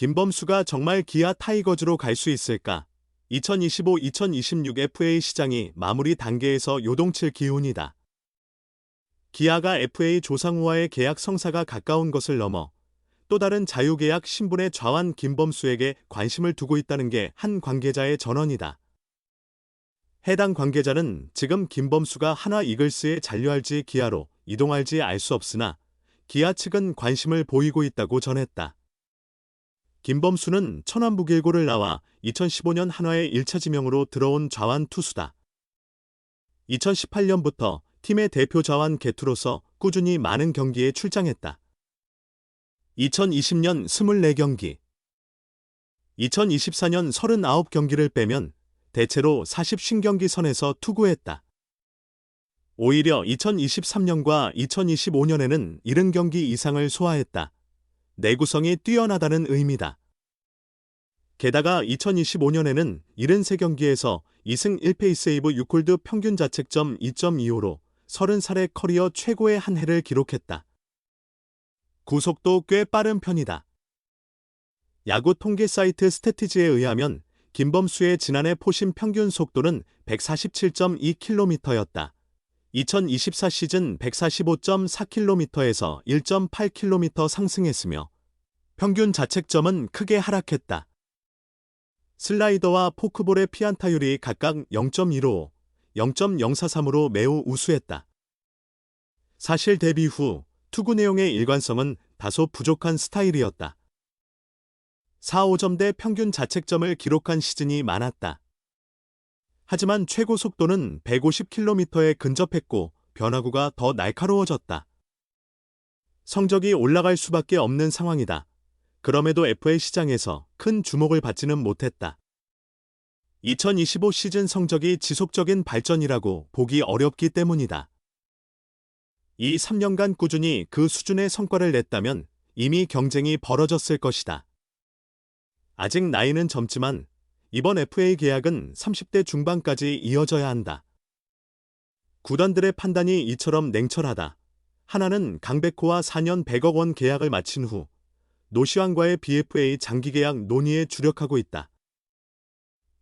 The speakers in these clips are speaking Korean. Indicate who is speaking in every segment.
Speaker 1: 김범수가 정말 기아 타이거즈로 갈 수 있을까? 2025-2026 FA 시장이 마무리 단계에서 요동칠 기운이다. 기아가 FA 조상우와의 계약 성사가 가까운 것을 넘어 또 다른 자유계약 신분의 좌완 김범수에게 관심을 두고 있다는 게 한 관계자의 전언이다. 해당 관계자는 지금 김범수가 한화 이글스에 잔류할지 기아로 이동할지 알 수 없으나 기아 측은 관심을 보이고 있다고 전했다. 김범수는 천안북일고를 나와 2015년 한화의 1차 지명으로 들어온 좌완 투수다. 2018년부터 팀의 대표 좌완 개투로서 꾸준히 많은 경기에 출장했다. 2020년 24경기, 2024년 39경기를 빼면 대체로 40신경기 선에서 투구했다. 오히려 2023년과 2025년에는 70경기 이상을 소화했다. 내구성이 뛰어나다는 의미다. 게다가 2025년에는 73경기에서 2승 1패 세이브 6홀드 평균 자책점 2.25로 30살의 커리어 최고의 한 해를 기록했다. 구속도 꽤 빠른 편이다. 야구 통계 사이트 스태티즈에 의하면 김범수의 지난해 포심 평균 속도는 147.2km였다. 2024 시즌 145.4km에서 1.8km 상승했으며 평균 자책점은 크게 하락했다. 슬라이더와 포크볼의 피안타율이 각각 0.155, 0.043으로 매우 우수했다. 사실 데뷔 후 투구 내용의 일관성은 다소 부족한 스타일이었다. 4-5점대 평균 자책점을 기록한 시즌이 많았다. 하지만 최고 속도는 150km에 근접했고 변화구가 더 날카로워졌다. 성적이 올라갈 수밖에 없는 상황이다. 그럼에도 FA 시장에서 큰 주목을 받지는 못했다. 2025 시즌 성적이 지속적인 발전이라고 보기 어렵기 때문이다. 이 3년간 꾸준히 그 수준의 성과를 냈다면 이미 경쟁이 벌어졌을 것이다. 아직 나이는 젊지만 이번 FA 계약은 30대 중반까지 이어져야 한다. 구단들의 판단이 이처럼 냉철하다. 하나는 강백호와 4년 100억 원 계약을 마친 후 노시환과의 BFA 장기 계약 논의에 주력하고 있다.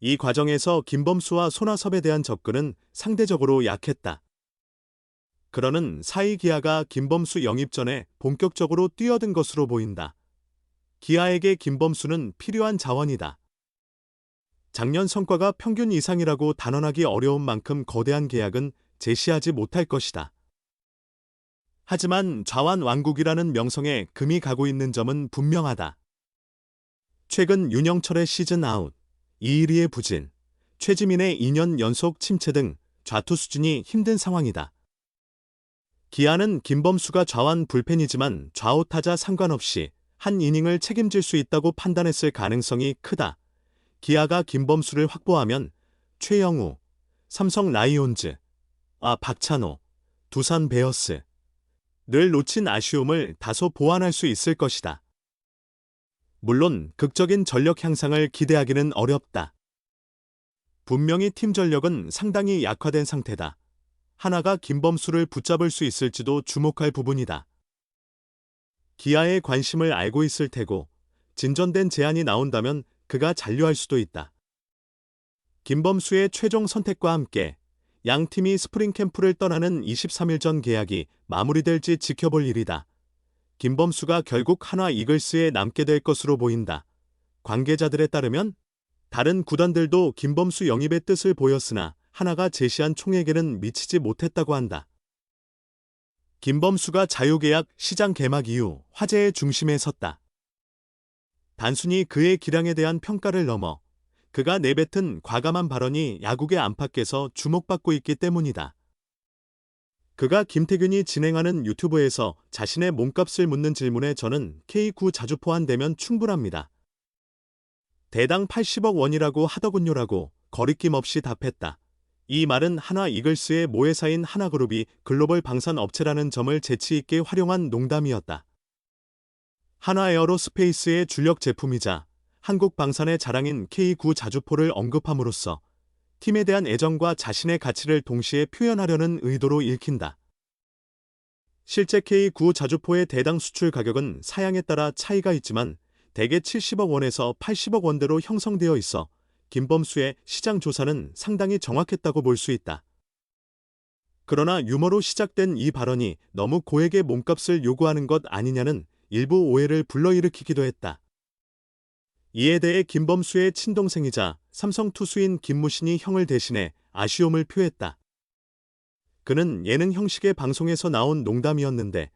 Speaker 1: 이 과정에서 김범수와 손아섭에 대한 접근은 상대적으로 약했다. 그러는 사이 기아가 김범수 영입 전에 본격적으로 뛰어든 것으로 보인다. 기아에게 김범수는 필요한 자원이다. 작년 성과가 평균 이상이라고 단언하기 어려운 만큼 거대한 계약은 제시하지 못할 것이다. 하지만 좌완 왕국이라는 명성에 금이 가고 있는 점은 분명하다. 최근 윤영철의 시즌 아웃, 이일이의 부진, 최지민의 2년 연속 침체 등 좌투 수준이 힘든 상황이다. 기아는 김범수가 좌완 불펜이지만 좌우 타자 상관없이 한 이닝을 책임질 수 있다고 판단했을 가능성이 크다. 기아가 김범수를 확보하면 최영우, 삼성 라이온즈, 박찬호, 두산 베어스, 늘 놓친 아쉬움을 다소 보완할 수 있을 것이다. 물론 극적인 전력 향상을 기대하기는 어렵다. 분명히 팀 전력은 상당히 약화된 상태다. 하나가 김범수를 붙잡을 수 있을지도 주목할 부분이다. 기아의 관심을 알고 있을 테고 진전된 제안이 나온다면 그가 잔류할 수도 있다. 김범수의 최종 선택과 함께 양 팀이 스프링 캠프를 떠나는 23일 전 계약이 마무리될지 지켜볼 일이다. 김범수가 결국 한화 이글스에 남게 될 것으로 보인다. 관계자들에 따르면 다른 구단들도 김범수 영입의 뜻을 보였으나 하나가 제시한 총액에는 미치지 못했다고 한다. 김범수가 자유계약 시장 개막 이후 화제의 중심에 섰다. 단순히 그의 기량에 대한 평가를 넘어 그가 내뱉은 과감한 발언이 야구계 안팎에서 주목받고 있기 때문이다. 그가 김태균이 진행하는 유튜브에서 자신의 몸값을 묻는 질문에 저는 K9 자주 포함되면 충분합니다. 대당 80억 원이라고 하더군요라고 거리낌 없이 답했다. 이 말은 한화 이글스의 모회사인 하나그룹이 글로벌 방산 업체라는 점을 재치있게 활용한 농담이었다. 한화 에어로스페이스의 주력 제품이자 한국 방산의 자랑인 K9 자주포를 언급함으로써 팀에 대한 애정과 자신의 가치를 동시에 표현하려는 의도로 읽힌다. 실제 K9 자주포의 대당 수출 가격은 사양에 따라 차이가 있지만 대개 70억 원에서 80억 원대로 형성되어 있어 김범수의 시장 조사는 상당히 정확했다고 볼 수 있다. 그러나 유머로 시작된 이 발언이 너무 고액의 몸값을 요구하는 것 아니냐는 일부 오해를 불러일으키기도 했다. 이에 대해 김범수의 친동생이자 삼성 투수인 김무신이 형을 대신해 아쉬움을 표했다. 그는 예능 형식의 방송에서 나온 농담이었는데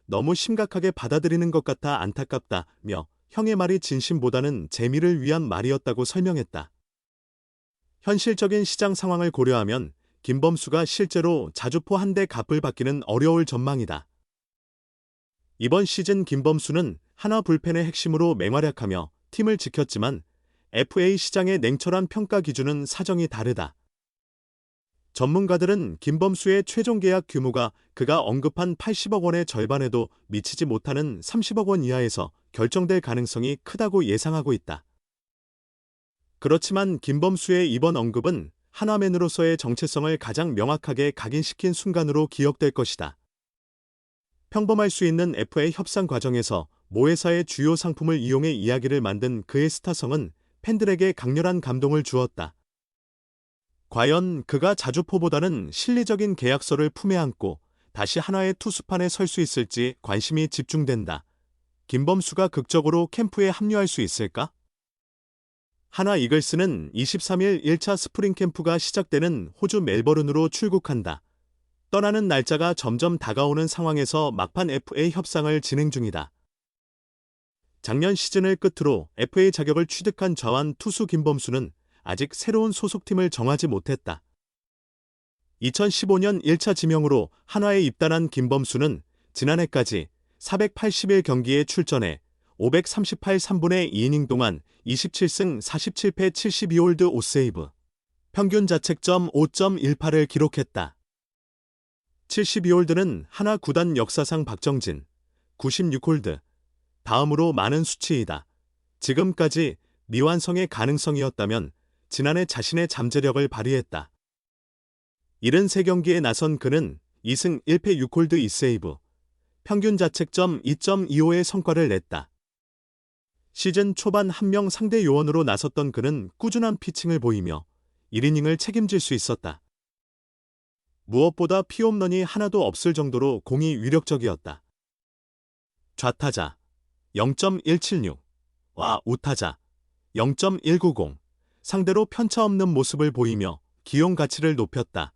Speaker 1: 너무 심각하게 받아들이는 것 같아 안타깝다며 형의 말이 진심보다는 재미를 위한 말이었다고 설명했다. 현실적인 시장 상황을 고려하면 김범수가 실제로 자주포 한 대 값을 받기는 어려울 전망이다. 이번 시즌 김범수는 하나 불펜의 핵심으로 맹활약하며 팀을 지켰지만 FA 시장의 냉철한 평가 기준은 사정이 다르다. 전문가들은 김범수의 최종 계약 규모가 그가 언급한 80억 원의 절반에도 미치지 못하는 30억 원 이하에서 결정될 가능성이 크다고 예상하고 있다. 그렇지만 김범수의 이번 언급은 하나맨으로서의 정체성을 가장 명확하게 각인시킨 순간으로 기억될 것이다. 평범할 수 있는 FA 협상 과정에서 모 회사의 주요 상품을 이용해 이야기를 만든 그의 스타성은 팬들에게 강렬한 감동을 주었다. 과연 그가 자주포보다는 실리적인 계약서를 품에 안고 다시 하나의 투수판에 설 수 있을지 관심이 집중된다. 김범수가 극적으로 캠프에 합류할 수 있을까? 하나 이글스는 23일 1차 스프링 캠프가 시작되는 호주 멜버른으로 출국한다. 떠나는 날짜가 점점 다가오는 상황에서 막판 FA 협상을 진행 중이다. 작년 시즌을 끝으로 FA 자격을 취득한 좌완 투수 김범수는 아직 새로운 소속팀을 정하지 못했다. 2015년 1차 지명으로 한화에 입단한 김범수는 지난해까지 481경기에 출전해 538 3분의 2이닝 동안 27승 47패 72홀드 5세이브, 평균 자책점 5.18을 기록했다. 72홀드는 한화 구단 역사상 박정진, 96홀드, 다음으로 많은 수치이다. 지금까지 미완성의 가능성이었다면 지난해 자신의 잠재력을 발휘했다. 73경기에 나선 그는 2승 1패 6홀드 2세이브, 평균 자책점 2.25의 성과를 냈다. 시즌 초반 한 명 상대 요원으로 나섰던 그는 꾸준한 피칭을 보이며 1이닝을 책임질 수 있었다. 무엇보다 피홈런이 하나도 없을 정도로 공이 위력적이었다. 좌타자 0.176, 우타자 0.190, 상대로 편차 없는 모습을 보이며 기용 가치를 높였다.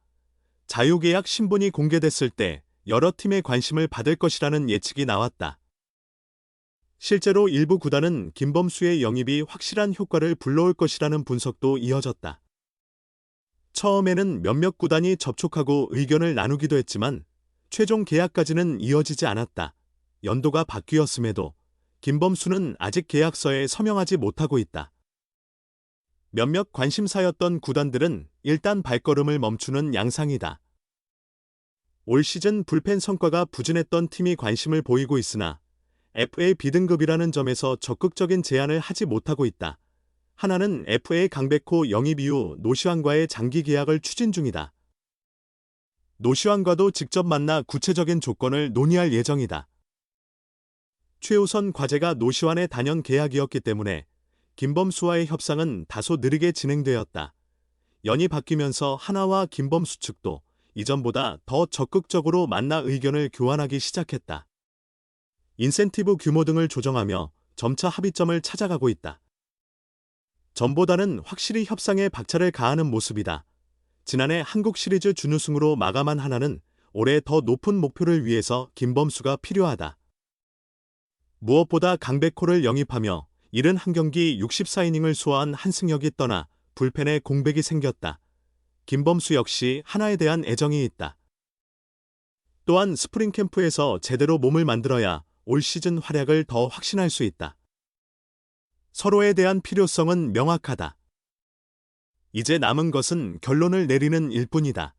Speaker 1: 자유계약 신분이 공개됐을 때 여러 팀의 관심을 받을 것이라는 예측이 나왔다. 실제로 일부 구단은 김범수의 영입이 확실한 효과를 불러올 것이라는 분석도 이어졌다. 처음에는 몇몇 구단이 접촉하고 의견을 나누기도 했지만 최종 계약까지는 이어지지 않았다. 연도가 바뀌었음에도 김범수는 아직 계약서에 서명하지 못하고 있다. 몇몇 관심사였던 구단들은 일단 발걸음을 멈추는 양상이다. 올 시즌 불펜 성과가 부진했던 팀이 관심을 보이고 있으나 FA B등급이라는 점에서 적극적인 제안을 하지 못하고 있다. 하나는 FA 강백호 영입 이후 노시환과의 장기 계약을 추진 중이다. 노시환과도 직접 만나 구체적인 조건을 논의할 예정이다. 최우선 과제가 노시환의 단연 계약이었기 때문에 김범수와의 협상은 다소 느리게 진행되었다. 연이 바뀌면서 하나와 김범수 측도 이전보다 더 적극적으로 만나 의견을 교환하기 시작했다. 인센티브 규모 등을 조정하며 점차 합의점을 찾아가고 있다. 전보다는 확실히 협상에 박차를 가하는 모습이다. 지난해 한국 시리즈 준우승으로 마감한 하나는 올해 더 높은 목표를 위해서 김범수가 필요하다. 무엇보다 강백호를 영입하며 71경기 64이닝을 소화한 한승혁이 떠나 불펜에 공백이 생겼다. 김범수 역시 하나에 대한 애정이 있다. 또한 스프링 캠프에서 제대로 몸을 만들어야 올 시즌 활약을 더 확신할 수 있다. 서로에 대한 필요성은 명확하다. 이제 남은 것은 결론을 내리는 일뿐이다.